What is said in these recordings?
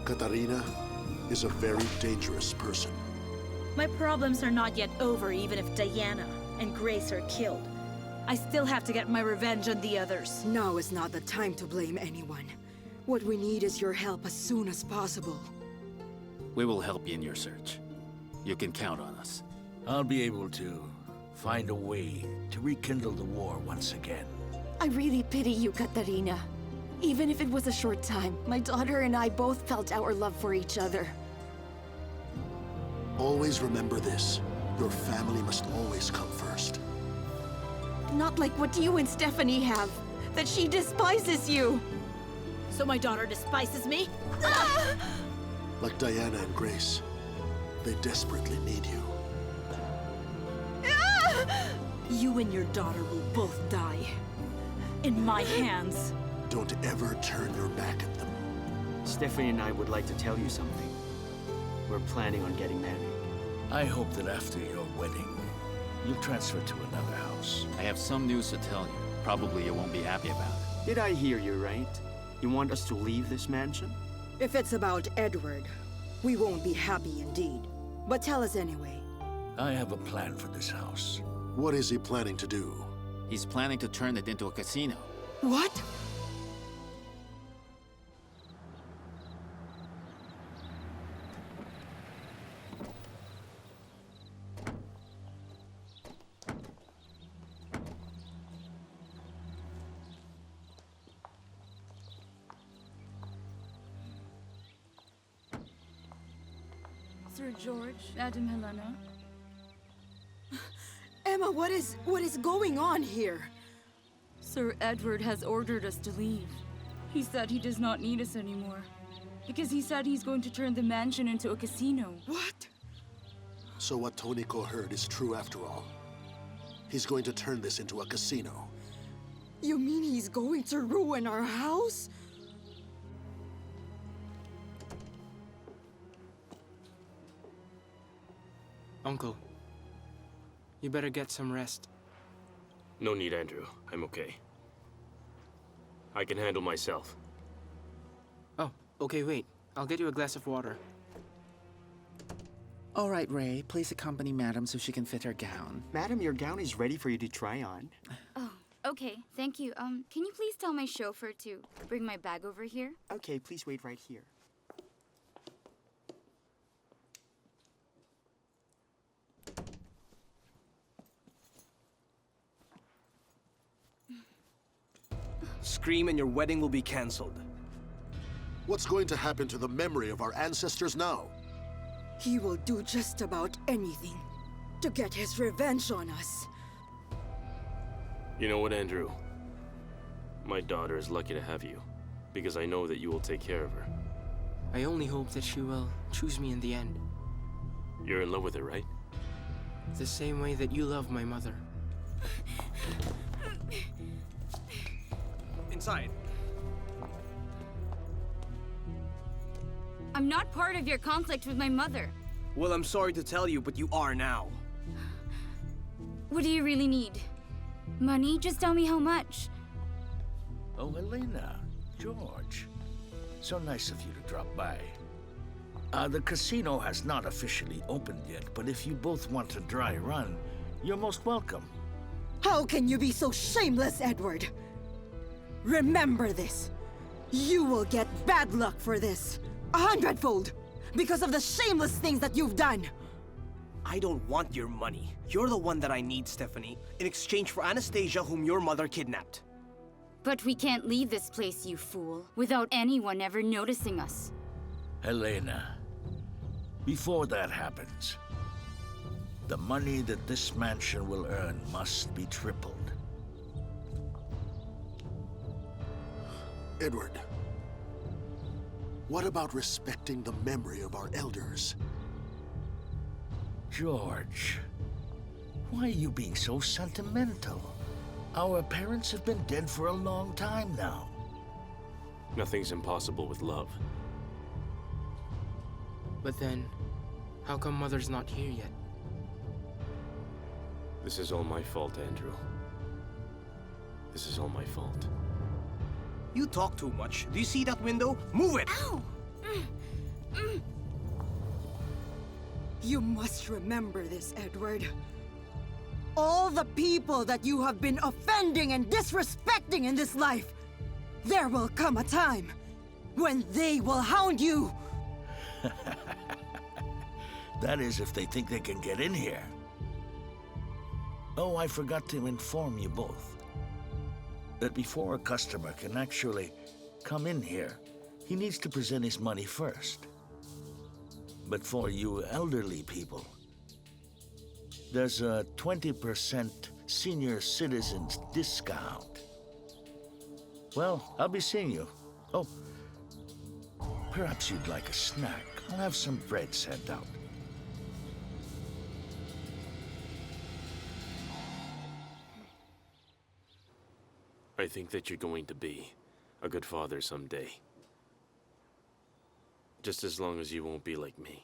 Katarina is a very dangerous person. My problems are not yet over even if Diana and Grace are killed. I still have to get my revenge on the others. Now is not the time to blame anyone. What we need is your help as soon as possible. We will help you in your search. You can count on us. I'll be able to find a way to rekindle the war once again. I really pity you, Katarina. Even if it was a short time, my daughter and I both felt our love for each other. Always remember this. Your family must always come first. Not like what you and Stephanie have. That she despises you. So my daughter despises me? Like Diana and Grace, they desperately need you. You and your daughter will both die. In my hands. Don't ever turn your back at them. Stephanie and I would like to tell you something. We're planning on getting married. I hope that after your wedding, you'll transfer to another house. I have some news to tell you. Probably you won't be happy about it. Did I hear you right? You want us to leave this mansion? If it's about Edward, we won't be happy indeed. But tell us anyway. I have a plan for this house. What is he planning to do? He's planning to turn it into a casino. What? Sir George, Nato and Helena. Emma, what is going on here? Sir Edward has ordered us to leave. He said he does not need us anymore. Because he said he's going to turn the mansion into a casino. What? So what Toniko heard is true after all. He's going to turn this into a casino. You mean he's going to ruin our house? Uncle, you better get some rest. No need, Andrew. I'm okay. I can handle myself. Oh, okay, wait. I'll get you a glass of water. All right, Ray. Please accompany Madam so she can fit her gown. Madam, your gown is ready for you to try on. Oh, okay. Thank you. Can you please tell my chauffeur to bring my bag over here? Okay, please wait right here. Scream and your wedding will be cancelled. What's going to happen to the memory of our ancestors now? He will do just about anything to get his revenge on us. You know what, Andrew? My daughter is lucky to have you, because I know that you will take care of her. I only hope that she will choose me in the end. You're in love with her, right? The same way that you love my mother. Inside. I'm not part of your conflict with my mother. Well, I'm sorry to tell you, but you are now. What do you really need? Money? Just tell me how much. Oh, Helena, George. So nice of you to drop by. The casino has not officially opened yet, but if you both want a dry run, you're most welcome. How can you be so shameless, Edward? Remember this. You will get bad luck for this. 100-fold. Because of the shameless things that you've done. I don't want your money. You're the one that I need, Stephanie, in exchange for Anastasia, whom your mother kidnapped. But we can't leave this place, you fool, without anyone ever noticing us. Helena, before that happens, the money that this mansion will earn must be tripled. Edward, what about respecting the memory of our elders? George, why are you being so sentimental? Our parents have been dead for a long time now. Nothing's impossible with love. But then, how come Mother's not here yet? This is all my fault, Andrew. This is all my fault. You talk too much. Do you see that window? Move it! Ow! You must remember this, Edward. All the people that you have been offending and disrespecting in this life, there will come a time when they will hound you. That is if they think they can get in here. Oh, I forgot to inform you both that before a customer can actually come in here, he needs to present his money first. But for you elderly people, there's a 20% senior citizens discount. Well, I'll be seeing you. Oh, perhaps you'd like a snack. I'll have some bread sent out. I think that you're going to be a good father someday. Just as long as you won't be like me.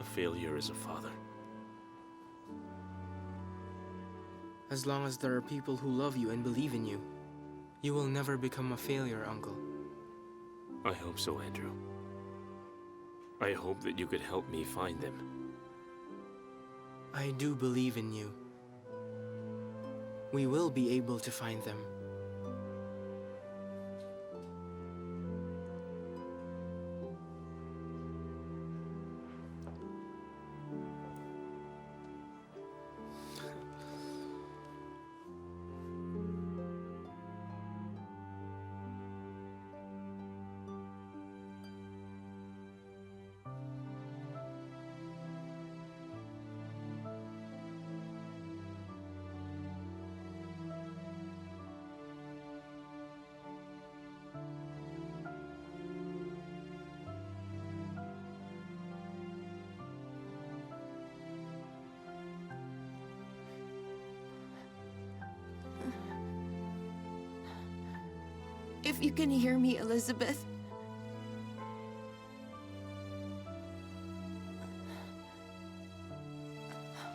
A failure as a father. As long as there are people who love you and believe in you, you will never become a failure, Uncle. I hope so, Andrew. I hope that you could help me find them. I do believe in you. We will be able to find them. If you can hear me, Elizabeth.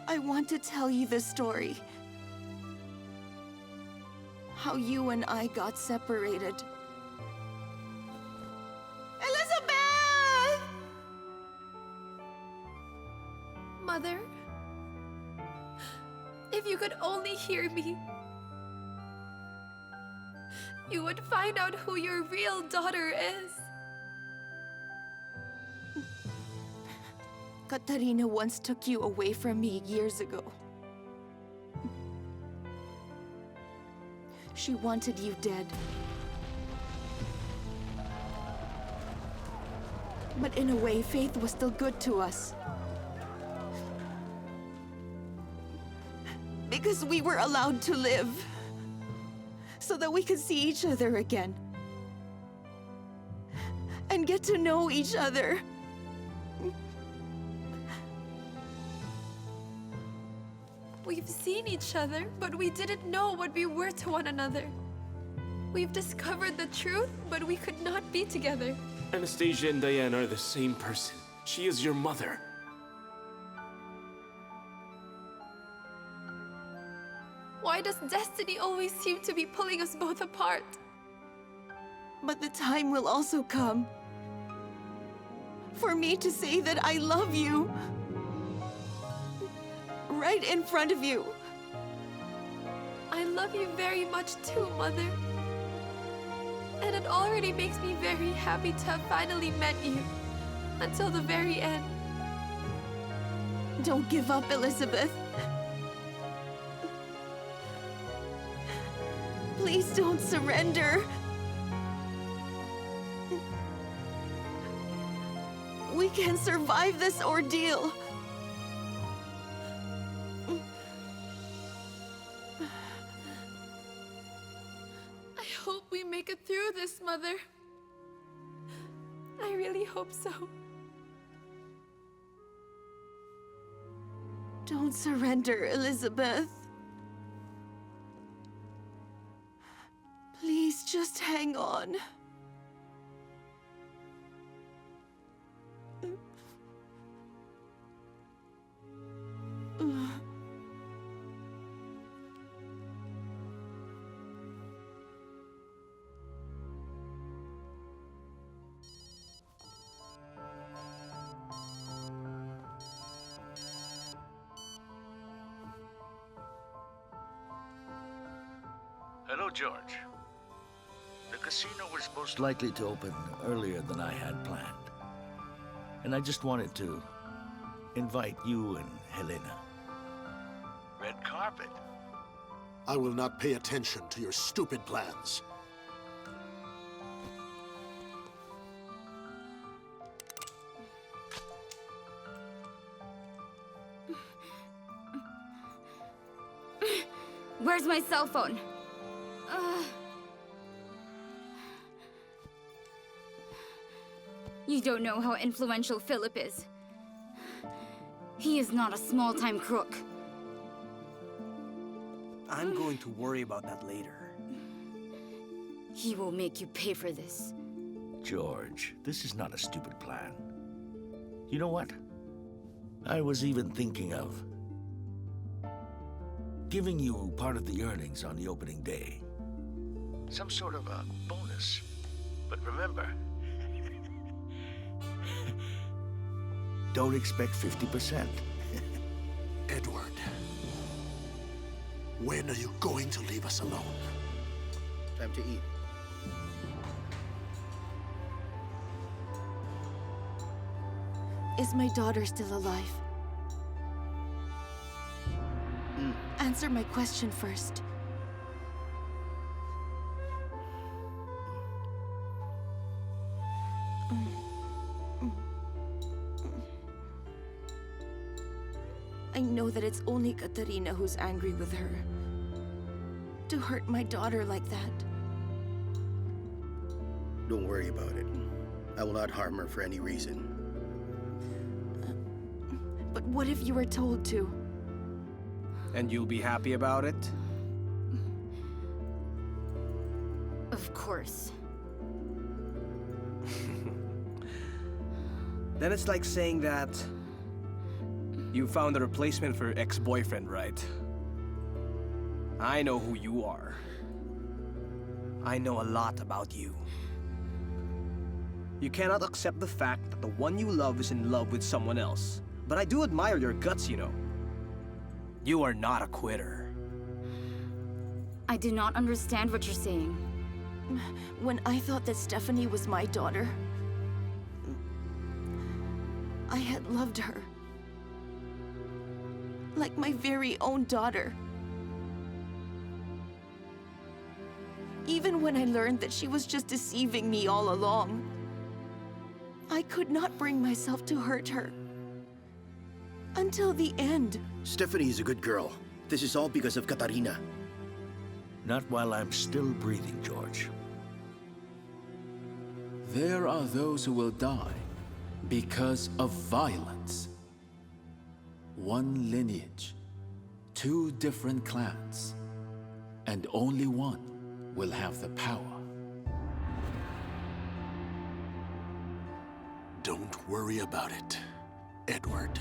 I want to tell you the story. How you and I got separated. Elizabeth! Mother, if you could only hear me, you would find out who your real daughter is. Katarina once took you away from me years ago. She wanted you dead. But in a way, Faith was still good to us. Because we were allowed to live. So that we could see each other again. And get to know each other. We've seen each other, but we didn't know what we were to one another. We've discovered the truth, but we could not be together. Anastasia and Diana are the same person. She is your mother. Why does destiny always seem to be pulling us both apart? But the time will also come for me to say that I love you. Right in front of you. I love you very much too, Mother. And it already makes me very happy to have finally met you. Until the very end. Don't give up, Elizabeth. Please don't surrender. We can survive this ordeal. I hope we make it through this, Mother. I really hope so. Don't surrender, Elizabeth. Please just hang on. Hello, George. The casino was most likely to open earlier than I had planned. And I just wanted to invite you and Helena. Red carpet. I will not pay attention to your stupid plans. Where's my cell phone? You don't know how influential Philip is. He is not a small-time crook. I'm going to worry about that later. He will make you pay for this. George, this is not a stupid plan. You know what? I was even thinking of giving you part of the earnings on the opening day. Some sort of a bonus. But remember, don't expect 50%. Edward, when are you going to leave us alone? Time to eat. Is my daughter still alive? Answer my question first. I know that it's only Katarina who's angry with her. To hurt my daughter like that. Don't worry about it. I will not harm her for any reason. But what if you were told to? And you'll be happy about it? Of course. Then it's like saying that you found a replacement for your ex-boyfriend, right? I know who you are. I know a lot about you. You cannot accept the fact that the one you love is in love with someone else. But I do admire your guts, you know. You are not a quitter. I do not understand what you're saying. When I thought that Stephanie was my daughter, I had loved her. Like my very own daughter. Even when I learned that she was just deceiving me all along, I could not bring myself to hurt her. Until the end. Stephanie is a good girl. This is all because of Katarina. Not while I'm still breathing, George. There are those who will die because of violence. One lineage, two different clans, and only one will have the power. Don't worry about it, Edward.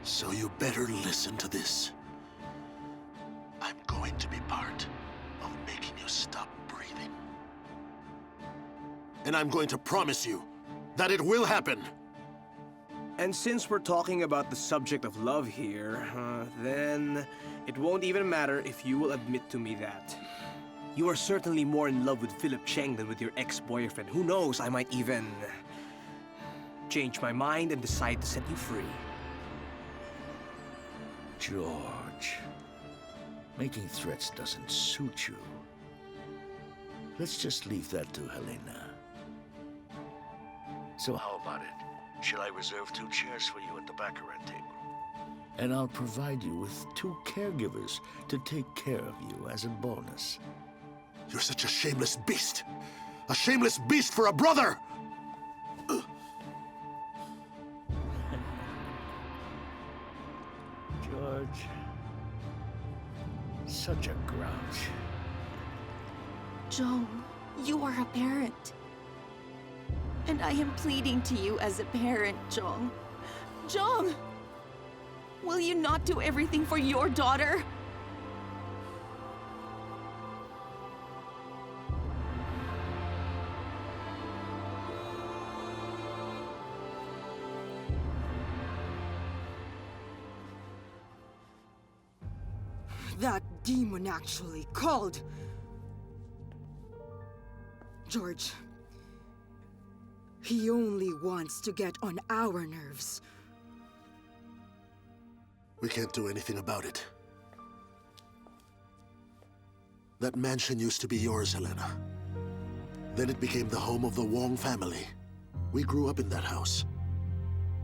So you better listen to this. I'm going to be part of making you stop breathing. And I'm going to promise you that it will happen. And since we're talking about the subject of love here, then it won't even matter if you will admit to me that. You are certainly more in love with Philip Cheng than with your ex-boyfriend. Who knows, I might even change my mind and decide to set you free. George, making threats doesn't suit you. Let's just leave that to Helena. So how about it? Shall I reserve 2 chairs for you at the baccarat table? And I'll provide you with 2 caregivers to take care of you as a bonus. You're such a shameless beast! A shameless beast for a brother! George, such a grouch. Jong, you are a parent. And I am pleading to you as a parent, Jong. Jong! Will you not do everything for your daughter? That demon actually called George. He only wants to get on our nerves. We can't do anything about it. That mansion used to be yours, Helena. Then it became the home of the Wong family. We grew up in that house.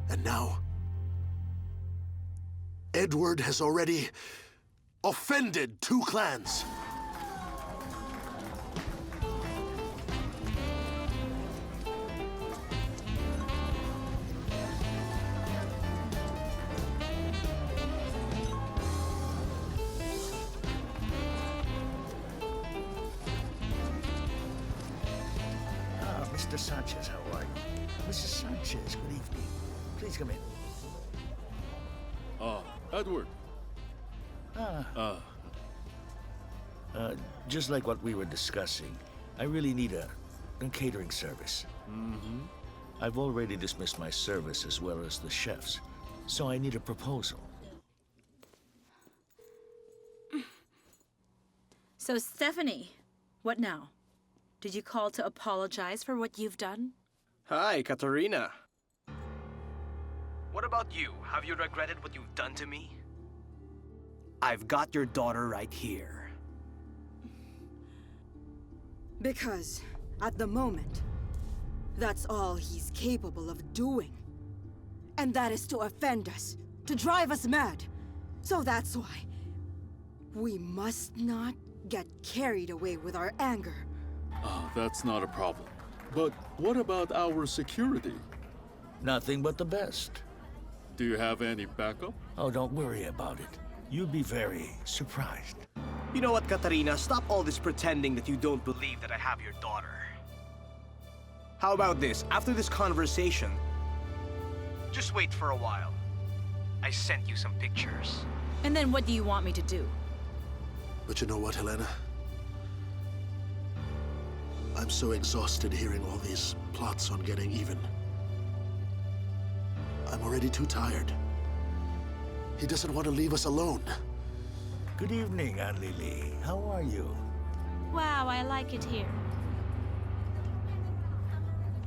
And now, Edward has already offended 2 clans. Mr. Sanchez, how are you? Mrs. Sanchez, good evening. Please come in. Edward. Just like what we were discussing, I really need a catering service. I've already dismissed my service as well as the chefs, so I need a proposal. So, Stephanie, what now? Did you call to apologize for what you've done? Hi, Katarina. What about you? Have you regretted what you've done to me? I've got your daughter right here. Because, at the moment, that's all he's capable of doing. And that is to offend us, to drive us mad. So that's why we must not get carried away with our anger. That's not a problem. But what about our security? Nothing but the best. Do you have any backup? Oh, don't worry about it. You'll be very surprised. You know what, Katarina? Stop all this pretending that you don't believe that I have your daughter. How about this? After this conversation, just wait for a while. I sent you some pictures. And then what do you want me to do? But you know what, Helena? I'm so exhausted hearing all these plots on getting even. I'm already too tired. He doesn't want to leave us alone. Good evening, Aunt Lily. How are you? Wow, I like it here.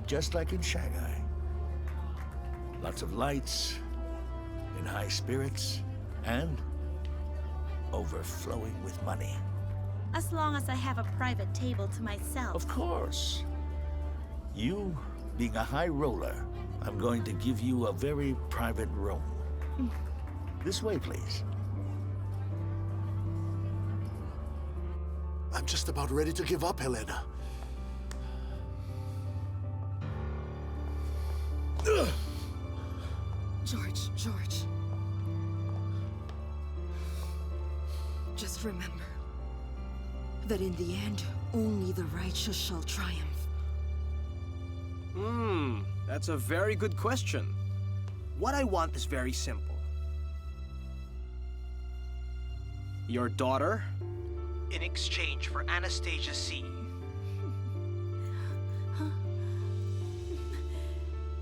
Just like in Shanghai. Lots of lights, in high spirits, and overflowing with money. As long as I have a private table to myself. Of course. You, being a high roller, I'm going to give you a very private room. This way, please. I'm just about ready to give up, Helena. George. Just remember that in the end, only the righteous shall triumph. That's a very good question. What I want is very simple. Your daughter, in exchange for Anastasia C.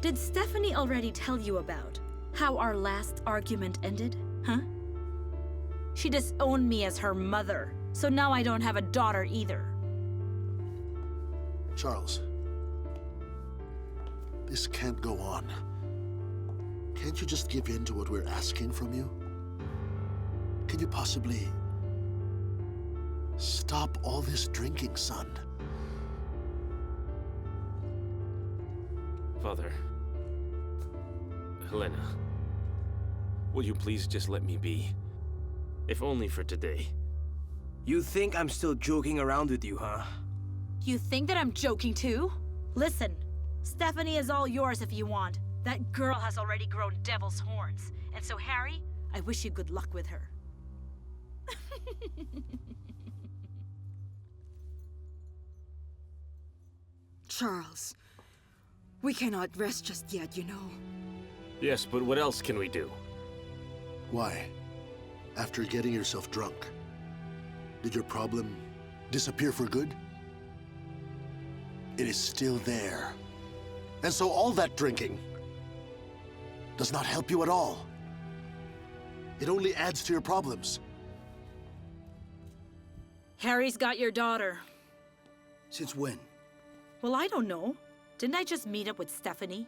Did Stephanie already tell you about how our last argument ended, huh? She disowned me as her mother, so now I don't have a daughter either. Charles, this can't go on. Can't you just give in to what we're asking from you? Can you possibly stop all this drinking, son? Father. Helena. Will you please just let me be? If only for today. You think I'm still joking around with you, huh? You think that I'm joking too? Listen, Stephanie is all yours if you want. That girl has already grown devil's horns. And so, Harry, I wish you good luck with her. Charles, we cannot rest just yet, you know. Yes, but what else can we do? Why? After getting yourself drunk, did your problem disappear for good? It is still there. And so all that drinking does not help you at all. It only adds to your problems. Harry's got your daughter. Since when? Well, I don't know. Didn't I just meet up with Stephanie?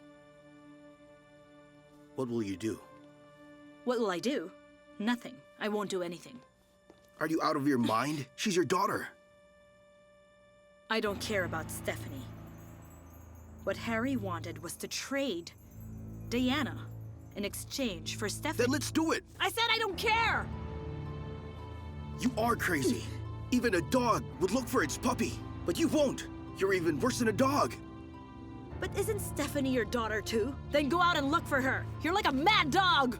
What will you do? What will I do? Nothing. I won't do anything. Are you out of your mind? She's your daughter. I don't care about Stephanie. What Harry wanted was to trade Diana in exchange for Stephanie. Then let's do it! I said I don't care! You are crazy. Even a dog would look for its puppy, but you won't. You're even worse than a dog. But isn't Stephanie your daughter too? Then go out and look for her. You're like a mad dog!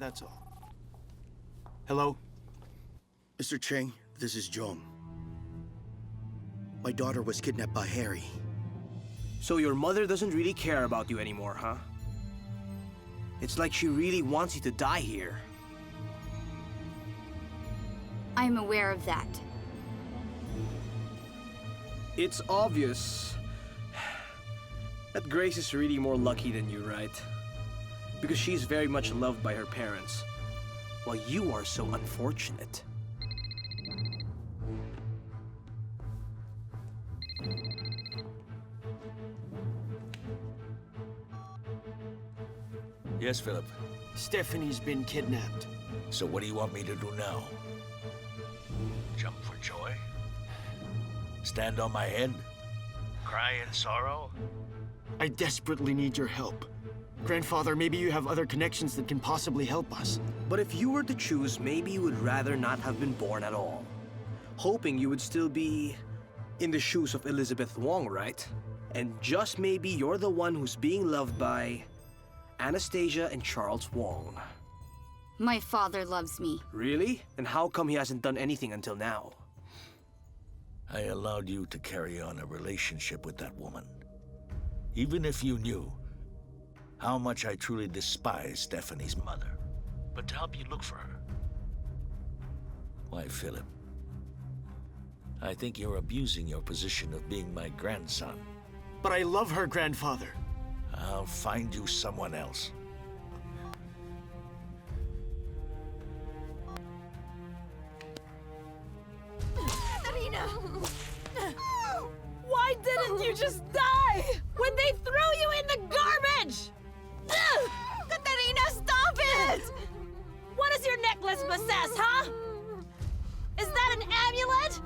That's all. Hello? Mr. Cheng, this is Jong. My daughter was kidnapped by Harry. So your mother doesn't really care about you anymore, huh? It's like she really wants you to die here. I'm aware of that. It's obvious that Grace is really more lucky than you, right? Because she's very much loved by her parents, while you are so unfortunate. Yes, Philip. Stephanie's been kidnapped. So what do you want me to do now? Jump for joy? Stand on my head? Cry in sorrow? I desperately need your help. Grandfather, maybe you have other connections that can possibly help us. But if you were to choose, maybe you would rather not have been born at all. Hoping you would still be in the shoes of Elizabeth Wong, right? And just maybe you're the one who's being loved by Anastasia and Charles Wong. My father loves me. Really? And how come he hasn't done anything until now? I allowed you to carry on a relationship with that woman. Even if you knew how much I truly despise Stephanie's mother. But to help you look for her. Why, Philip, I think you're abusing your position of being my grandson. But I love her, Grandfather. I'll find you someone else. Katarina! Why didn't you just die when they threw you in the garbage? Katarina, stop it! What does your necklace possess, huh? Is that an amulet?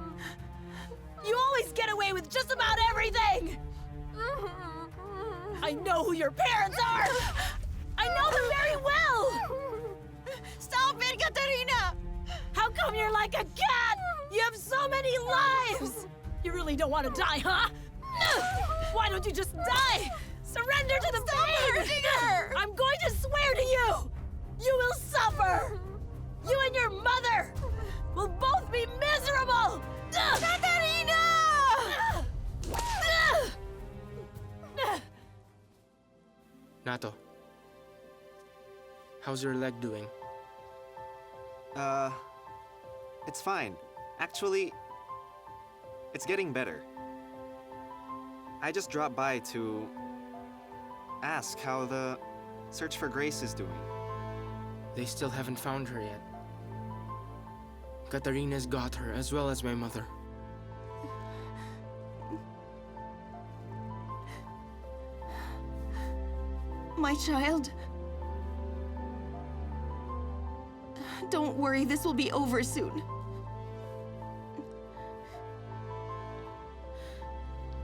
You always get away with just about everything! I know who your parents are! I know them very well! Stop it, Katarina! How come you're like a cat? You have so many lives! You really don't want to die, huh? Why don't you just die? Surrender to the Stop pain! hurting her! I'm going to swear to you! You will suffer! You and your mother will both be miserable! Katarina! Nato, how's your leg doing? It's fine. Actually, it's getting better. I just dropped by to ask how the search for Grace is doing. They still haven't found her yet. Katarina's got her, as well as my mother. My child. Don't worry, this will be over soon.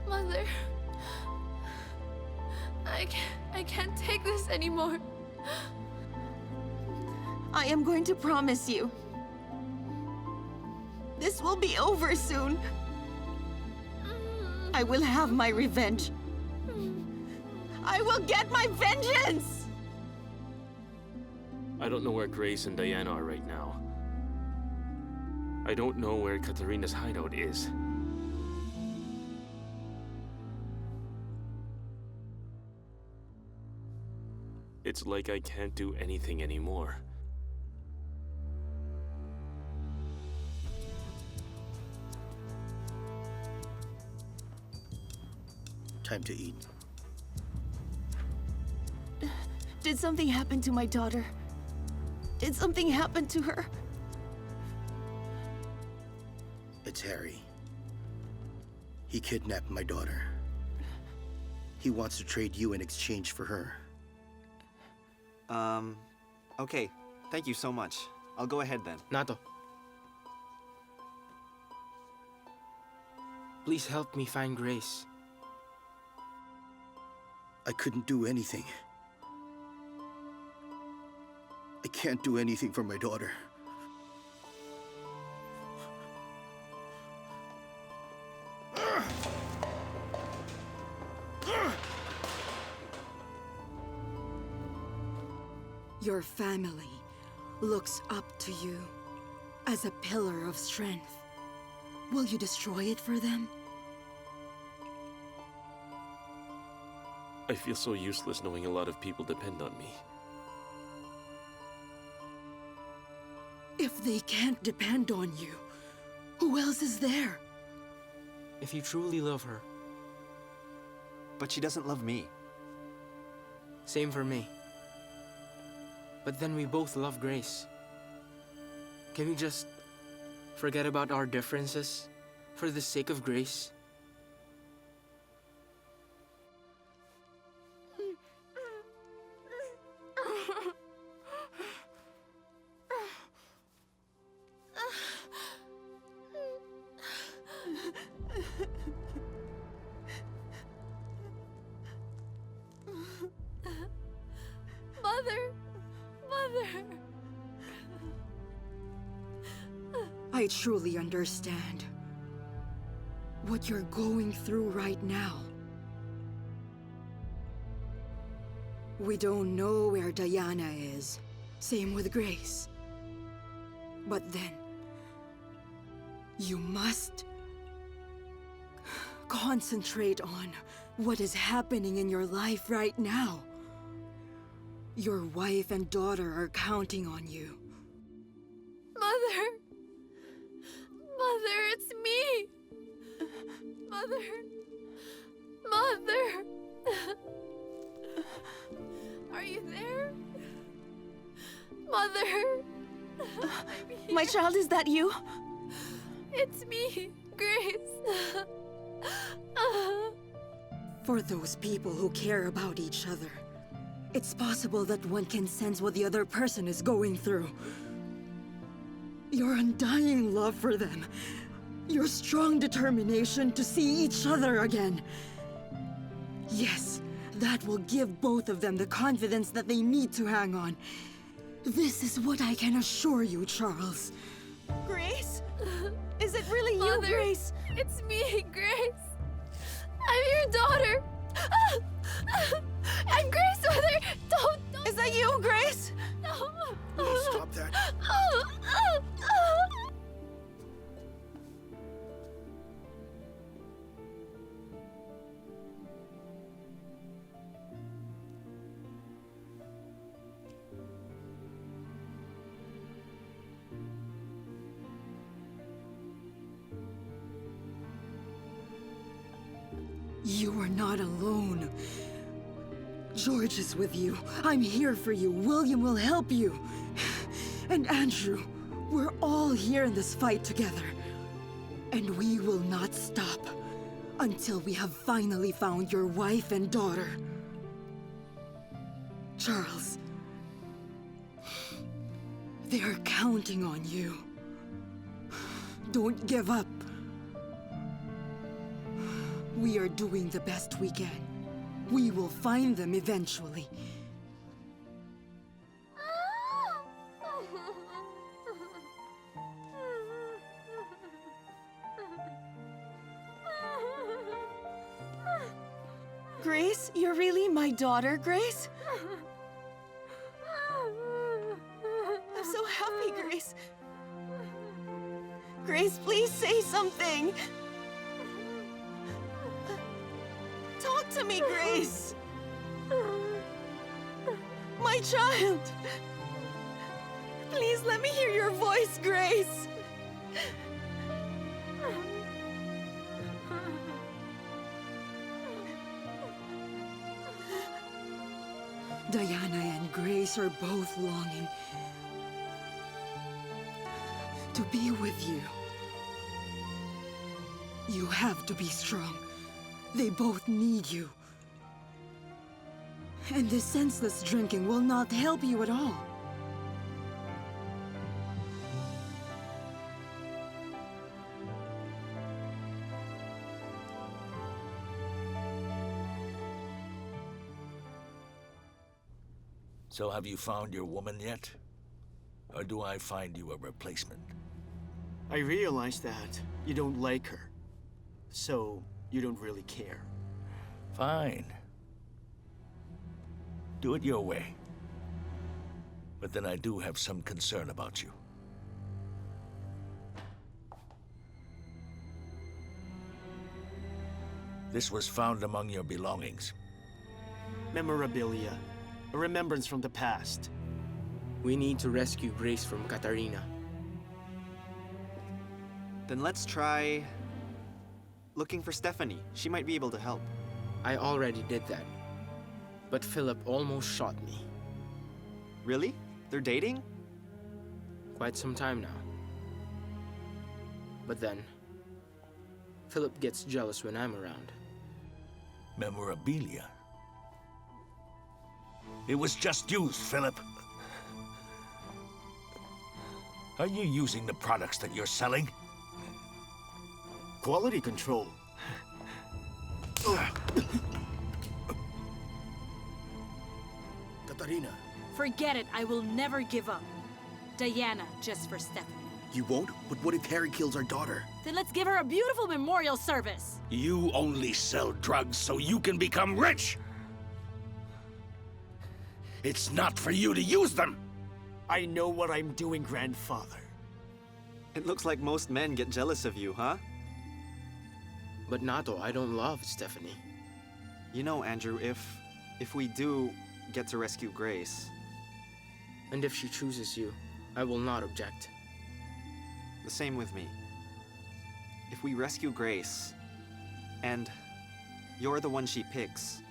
Mother, I can't take this anymore. I am going to promise you. This will be over soon. I will have my revenge. I will get my vengeance! I don't know where Grace and Diana are right now. I don't know where Katarina's hideout is. It's like I can't do anything anymore. time to eat. Did something happen to my daughter? Did something happen to her? It's Harry. He kidnapped my daughter. He wants to trade you in exchange for her. Okay. Thank you so much. I'll go ahead then. Nato. Please help me find Grace. I couldn't do anything. I can't do anything for my daughter. Your family looks up to you as a pillar of strength. Will you destroy it for them? I feel so useless knowing a lot of people depend on me. If they can't depend on you, who else is there? If you truly love her. But she doesn't love me. Same for me. But then we both love Grace. Can we just forget about our differences for the sake of Grace? I truly understand what you're going through right now. We don't know where Diana is. Same with Grace. But then, you must concentrate on what is happening in your life right now. Your wife and daughter are counting on you. Mother! Mother, it's me! Mother! Mother! Are you there? Mother! My child, is that you? It's me, Grace. For those people who care about each other, it's possible that one can sense what the other person is going through. Your undying love for them, your strong determination to see each other again. Yes, that will give both of them the confidence that they need to hang on. This is what I can assure you, Charles. Grace? Is it really you, Mother, Grace? It's me, Grace. I'm your daughter. I'm Grace, Mother. Don't. Is that you, Grace? No. Please stop that. You are not alone. George is with you. I'm here for you. William will help you. And Andrew, we're all here in this fight together. And we will not stop until we have finally found your wife and daughter. Charles, they are counting on you. Don't give up. We are doing the best we can. We will find them eventually. Grace, you're really my daughter, Grace? I'm so happy, Grace. Grace, please say something. Talk to me, Grace. My child. Please let me hear your voice, Grace. Diana and Grace are both longing to be with you. You have to be strong. They both need you. And this senseless drinking will not help you at all. So have you found your woman yet? Or do I find you a replacement? I realize that you don't like her, so you don't really care. Fine. Do it your way. But then I do have some concern about you. This was found among your belongings. Memorabilia. A remembrance from the past. We need to rescue Grace from Katarina. Then let's try looking for Stephanie. She might be able to help. I already did that. But Philip almost shot me. Really? They're dating? Quite some time now. But then, Philip gets jealous when I'm around. Memorabilia? It was just used, Philip. Are you using the products that you're selling? Quality control. Katarina. Forget it. I will never give up. Diana, just for Stephanie. You won't? But what if Harry kills our daughter? Then let's give her a beautiful memorial service. You only sell drugs so you can become rich! It's not for you to use them! I know what I'm doing, grandfather. It looks like most men get jealous of you, huh? But Nato, I don't love Stephanie. You know, Andrew, if we do get to rescue Grace... And if she chooses you, I will not object. The same with me. If we rescue Grace, and you're the one she picks,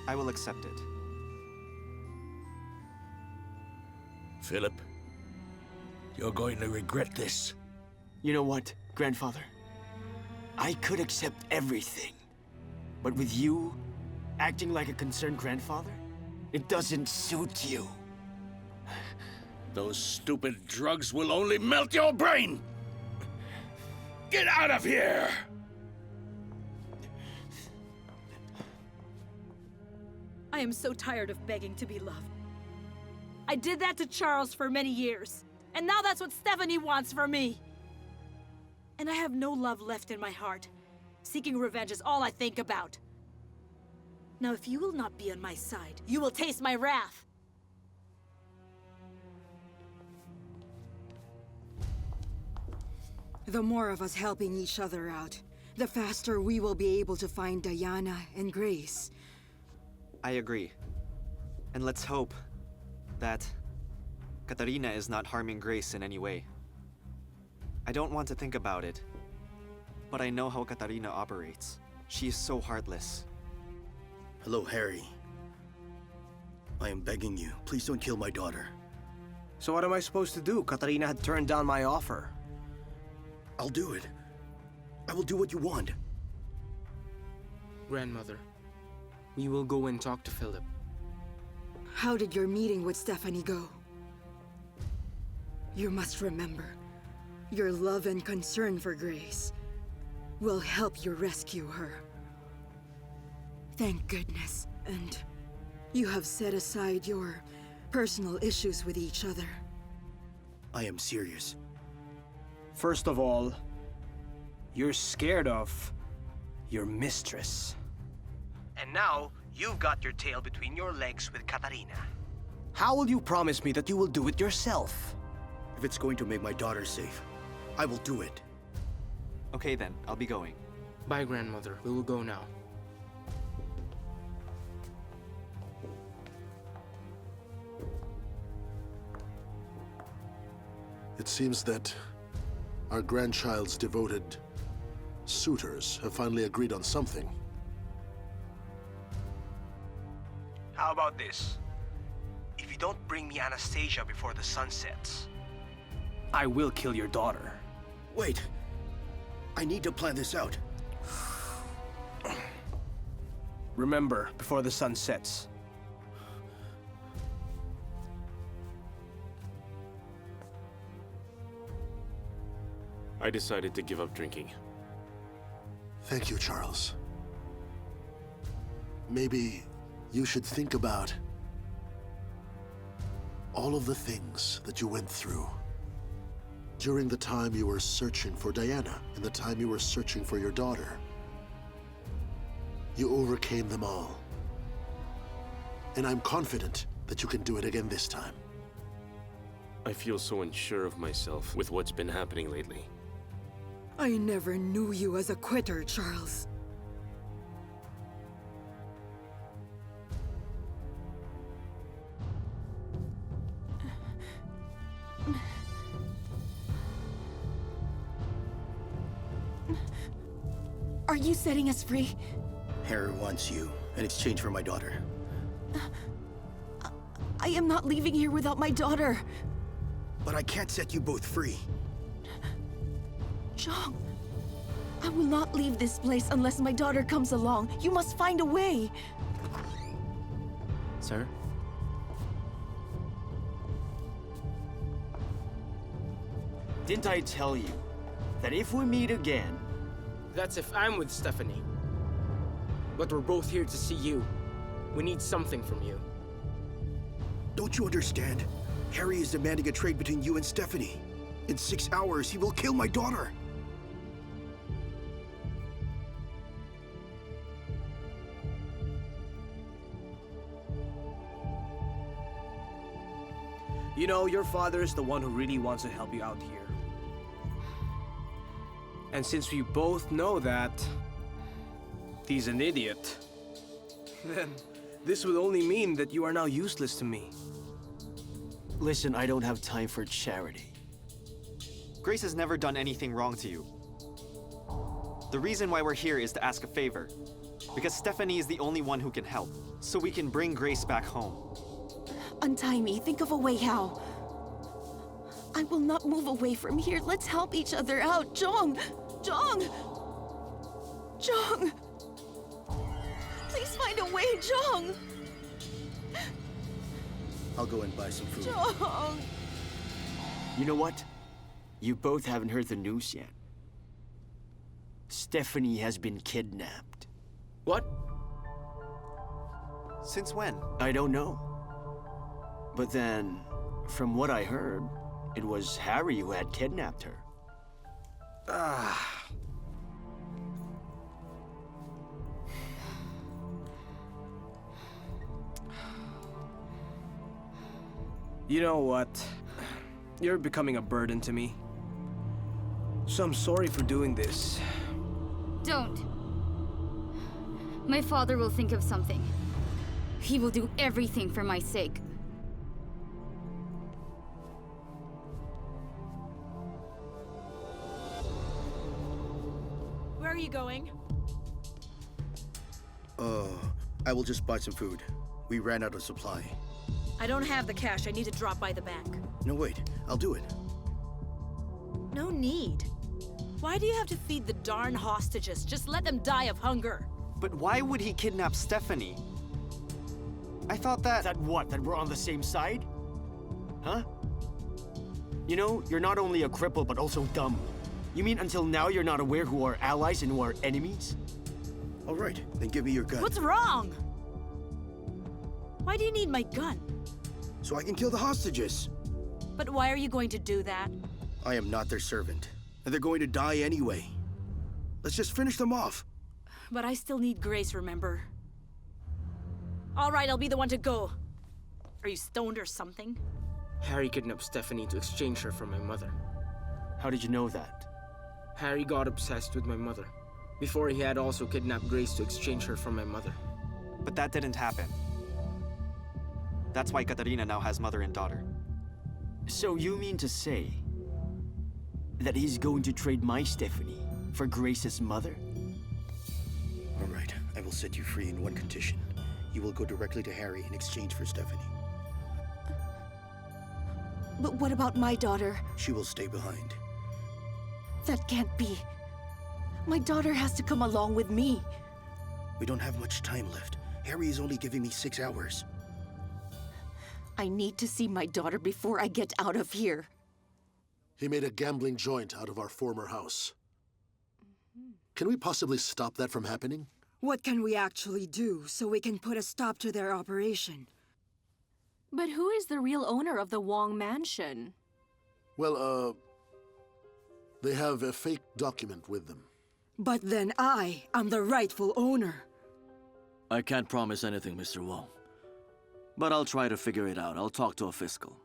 I will accept it. Philip, you're going to regret this. You know what, grandfather? I could accept everything. But with you, acting like a concerned grandfather, it doesn't suit you. Those stupid drugs will only melt your brain! Get out of here! I am so tired of begging to be loved. I did that to Charles for many years, and now that's what Stephanie wants for me. And I have no love left in my heart. Seeking revenge is all I think about. Now, if you will not be on my side, you will taste my wrath. The more of us helping each other out, the faster we will be able to find Diana and Grace. I agree. And let's hope that Katarina is not harming Grace in any way. I don't want to think about it, but I know how Katarina operates. She is so heartless. Hello, Harry. I am begging you, please don't kill my daughter. So what am I supposed to do? Katarina had turned down my offer. I'll do it. I will do what you want. Grandmother, we will go and talk to Philip. How did your meeting with Stephanie go? You must remember, your love and concern for Grace will help you rescue her. Thank goodness. And you have set aside your personal issues with each other. I am serious. First of all, you're scared of your mistress. And now, you've got your tail between your legs with Katarina. How will you promise me that you will do it yourself? If it's going to make my daughter safe, I will do it. Okay then, I'll be going. Bye, Grandmother. We will go now. It seems that our grandchild's devoted suitors have finally agreed on something. How about this? If you don't bring me Anastasia before the sun sets, I will kill your daughter. Wait. I need to plan this out. Remember, before the sun sets. I decided to give up drinking. Thank you, Charles. Maybe you should think about all of the things that you went through during the time you were searching for Diana and the time you were searching for your daughter. You overcame them all. And I'm confident that you can do it again this time. I feel so unsure of myself with what's been happening lately. I never knew you as a quitter, Charles. Are you setting us free? Harry wants you in exchange for my daughter. I am not leaving here without my daughter. But I can't set you both free. Jong, I will not leave this place unless my daughter comes along. You must find a way. Sir? Didn't I tell you that if we meet again... That's if I'm with Stephanie. But we're both here to see you. We need something from you. Don't you understand? Harry is demanding a trade between you and Stephanie. In 6 hours, he will kill my daughter. You know, your father is the one who really wants to help you out here. And since we both know that he's an idiot, then this would only mean that you are now useless to me. Listen, I don't have time for charity. Grace has never done anything wrong to you. The reason why we're here is to ask a favor. Because Stephanie is the only one who can help, so we can bring Grace back home. Untie me. Think of a way how. I will not move away from here. Let's help each other out. Jong! Jong! Jong! Please find a way, Jong! I'll go and buy some food. Jong! You know what? You both haven't heard the news yet. Stephanie has been kidnapped. What? Since when? I don't know. But then, from what I heard, it was Harry who had kidnapped her. You know what? You're becoming a burden to me. So I'm sorry for doing this. Don't. My father will think of something. He will do everything for my sake. Where are you going? I will just buy some food. We ran out of supply. I don't have the cash. I need to drop by the bank. No, wait. I'll do it. No need. Why do you have to feed the darn hostages? Just let them die of hunger. But why would he kidnap Stephanie? I thought that... That what? That we're on the same side? Huh? You know, you're not only a cripple, but also dumb. You mean until now you're not aware who are allies and who are enemies? All right, then give me your gun. What's wrong? Why do you need my gun? So I can kill the hostages. But why are you going to do that? I am not their servant, and they're going to die anyway. Let's just finish them off. But I still need Grace, remember? All right, I'll be the one to go. Are you stoned or something? Harry kidnapped Stephanie to exchange her for my mother. How did you know that? Harry got obsessed with my mother. Before he had also kidnapped Grace to exchange her for my mother. But that didn't happen. That's why Katarina now has mother and daughter. So you mean to say that he's going to trade my Stephanie for Grace's mother? All right, I will set you free in one condition. You will go directly to Harry in exchange for Stephanie. But what about my daughter? She will stay behind. That can't be. My daughter has to come along with me. We don't have much time left. Harry is only giving me 6 hours. I need to see my daughter before I get out of here. He made a gambling joint out of our former house. Can we possibly stop that from happening? What can we actually do so we can put a stop to their operation? But who is the real owner of the Wong mansion? Well, they have a fake document with them. But then I am the rightful owner. I can't promise anything, Mr. Wong. But I'll try to figure it out. I'll talk to a fiscal.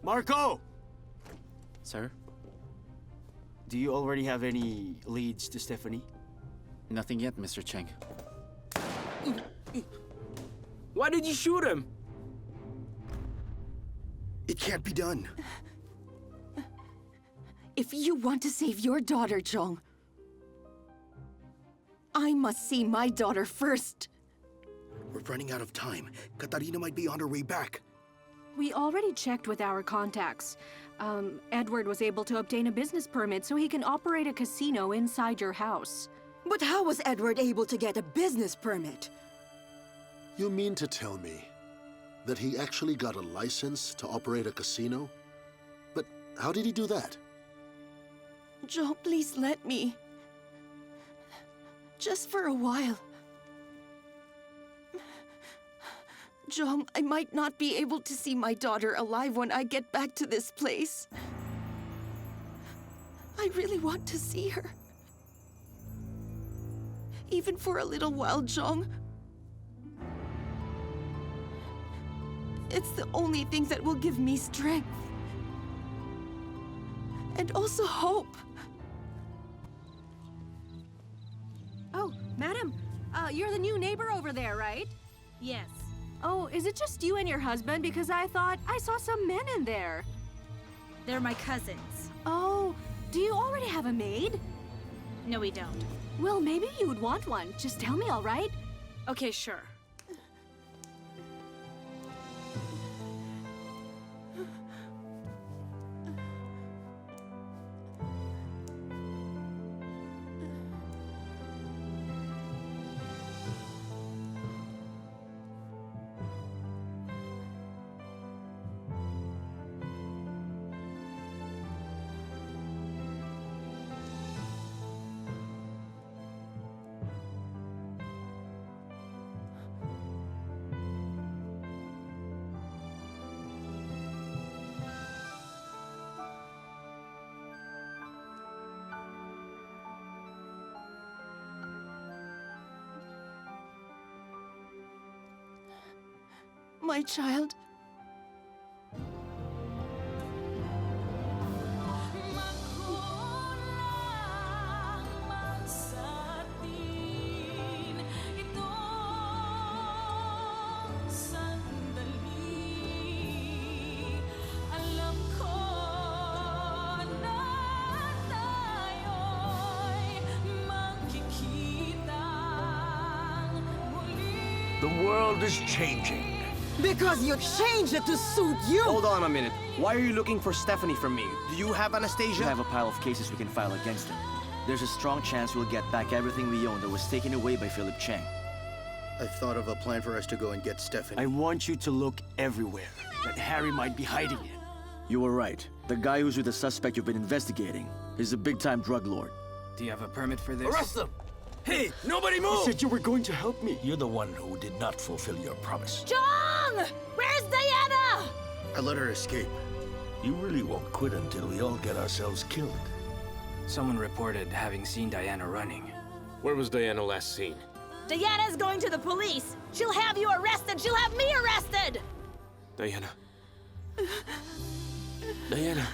Marco! Sir? Do you already have any leads to Stephanie? Nothing yet, Mr. Cheng. Why did you shoot him? It can't be done. If you want to save your daughter, Jong, I must see my daughter first. We're running out of time. Katarina might be on her way back. We already checked with our contacts. Edward was able to obtain a business permit so he can operate a casino inside your house. But how was Edward able to get a business permit? You mean to tell me that he actually got a license to operate a casino? But how did he do that? Jong, please let me. Just for a while. Jong, I might not be able to see my daughter alive when I get back to this place. I really want to see her. Even for a little while, Jong. It's the only thing that will give me strength. And also hope. Oh, madam, you're the new neighbor over there, right? Yes. Oh, is it just you and your husband? Because I thought I saw some men in there. They're my cousins. Oh, do you already have a maid? No, we don't. Well, maybe you would want one. Just tell me, all right? Okay, sure. My child. The world is changing. Because you changed it to suit you! Hold on a minute. Why are you looking for Stephanie from me? Do you have Anastasia? We have a pile of cases we can file against him. There's a strong chance we'll get back everything we own that was taken away by Philip Cheng. I've thought of a plan for us to go and get Stephanie. I want you to look everywhere that Harry might be hiding in. You were right. The guy who's with the suspect you've been investigating is a big-time drug lord. Do you have a permit for this? Arrest them! Hey, nobody move! You said you were going to help me. You're the one who did not fulfill your promise. Jong! Where's Diana? I let her escape. You really won't quit until we all get ourselves killed. Someone reported having seen Diana running. Where was Diana last seen? Diana's going to the police. She'll have you arrested. She'll have me arrested. Diana. Diana.